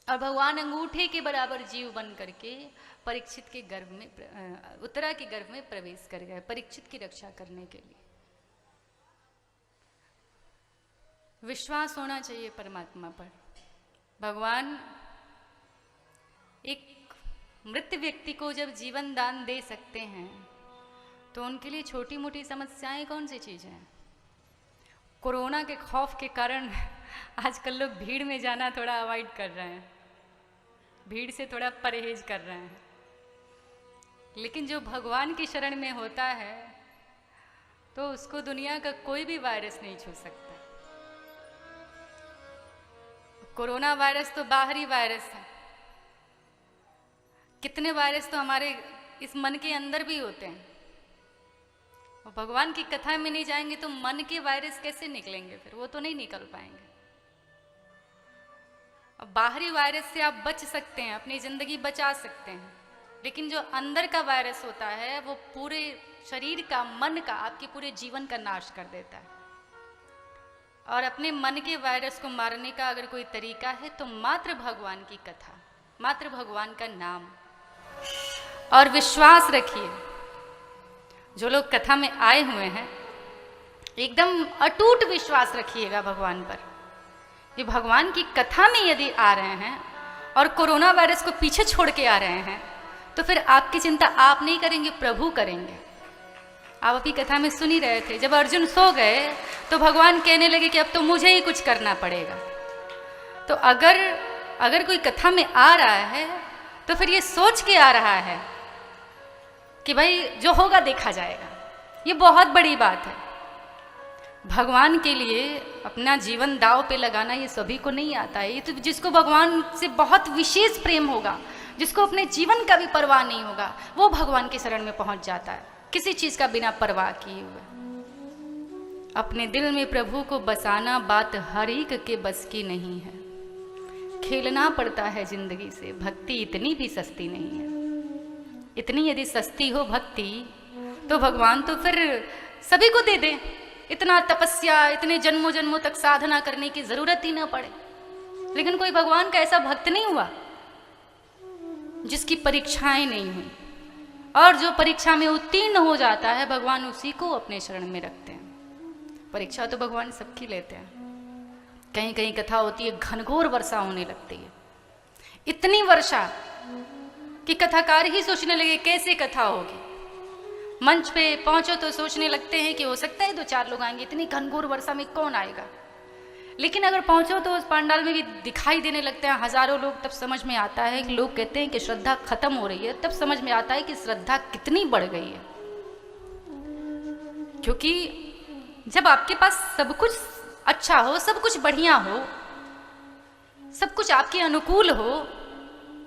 और भगवान अंगूठे के बराबर जीव बन करके परीक्षित के गर्भ में उत्तरा के गर्भ में प्रवेश कर गए परीक्षित की रक्षा करने के लिए। विश्वास होना चाहिए परमात्मा पर। भगवान एक मृत व्यक्ति को जब जीवन दान दे सकते हैं तो उनके लिए छोटी मोटी समस्याएं कौन सी चीज़ हैं। कोरोना के खौफ के कारण आजकल लोग भीड़ में जाना थोड़ा अवॉइड कर रहे हैं, भीड़ से थोड़ा परहेज कर रहे हैं। लेकिन जो भगवान की शरण में होता है तो उसको दुनिया का कोई भी वायरस नहीं छू सकता। कोरोना वायरस तो बाहरी वायरस है, कितने वायरस तो हमारे इस मन के अंदर भी होते हैं। और भगवान की कथा में नहीं जाएंगे तो मन के वायरस कैसे निकलेंगे, फिर वो तो नहीं निकल पाएंगे। अब बाहरी वायरस से आप बच सकते हैं, अपनी जिंदगी बचा सकते हैं, लेकिन जो अंदर का वायरस होता है वो पूरे शरीर का, मन का, आपके पूरे जीवन का नाश कर देता है। और अपने मन के वायरस को मारने का अगर कोई तरीका है तो मात्र भगवान की कथा, मात्र भगवान का नाम। और विश्वास रखिए, जो लोग कथा में आए हुए हैं एकदम अटूट विश्वास रखिएगा भगवान पर कि भगवान की कथा में यदि आ रहे हैं और कोरोना वायरस को पीछे छोड़ के आ रहे हैं तो फिर आपकी चिंता आप नहीं करेंगे, प्रभु करेंगे। आप अभी कथा में सुन ही रहे थे, जब अर्जुन सो गए तो भगवान कहने लगे कि अब तो मुझे ही कुछ करना पड़ेगा। तो अगर कोई कथा में आ रहा है तो फिर ये सोच के आ रहा है कि भाई जो होगा देखा जाएगा। ये बहुत बड़ी बात है। भगवान के लिए अपना जीवन दांव पे लगाना ये सभी को नहीं आता है। ये तो जिसको भगवान से बहुत विशेष प्रेम होगा, जिसको अपने जीवन का भी परवाह नहीं होगा, वो भगवान के शरण में पहुंच जाता है, किसी चीज का बिना परवाह किए हुए। अपने दिल में प्रभु को बसाना बात हर एक के बस की नहीं है। खेलना पड़ता है जिंदगी से, भक्ति इतनी भी सस्ती नहीं है। इतनी यदि सस्ती हो भक्ति तो भगवान तो फिर सभी को दे दे। इतना तपस्या, इतने जन्मों जन्मों तक साधना करने की जरूरत ही ना पड़े। लेकिन कोई भगवान का ऐसा भक्त नहीं हुआ जिसकी परीक्षाएं नहीं हुई, और जो परीक्षा में उत्तीर्ण हो जाता है भगवान उसी को अपने शरण में रखते हैं। परीक्षा तो भगवान सबकी लेते हैं। कहीं कहीं कथा होती है घनघोर वर्षा होने लगती है, इतनी वर्षा कि कथाकार ही सोचने लगे कैसे कथा होगी। मंच पे पहुंचो तो सोचने लगते हैं कि हो सकता है 2-4 लोग आएंगे, इतनी घनघोर वर्षा में कौन आएगा। लेकिन अगर पहुंचो तो उस पंडाल में भी दिखाई देने लगते हैं हजारों लोग। तब समझ में आता है कि लोग कहते हैं कि श्रद्धा खत्म हो रही है। तब समझ में आता है कि श्रद्धा कितनी बढ़ गई है। क्योंकि जब आपके पास सब कुछ अच्छा हो, सब कुछ बढ़िया हो, सब कुछ आपके अनुकूल हो,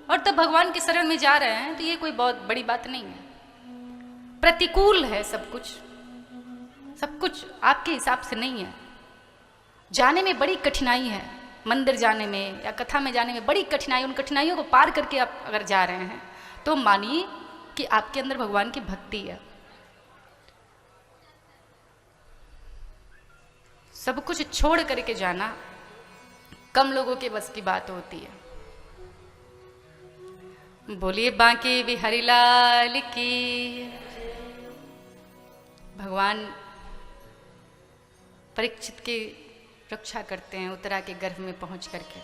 और तब भगवान के शरण में जा रहे हैं तो ये कोई बहुत बड़ी बात नहीं है। प्रतिकूल है सब कुछ आपके हिसाब से नहीं है। जाने में बड़ी कठिनाई है, मंदिर जाने में या कथा में जाने में बड़ी कठिनाई। उन कठिनाइयों को पार करके आप अगर जा रहे हैं तो मानिए कि आपके अंदर भगवान की भक्ति है। सब कुछ छोड़ करके जाना कम लोगों के बस की बात होती है। बोलिए बांके बिहारी लाल की। भगवान परीक्षित की रक्षा करते हैं उत्तरा के गर्भ में पहुंच करके।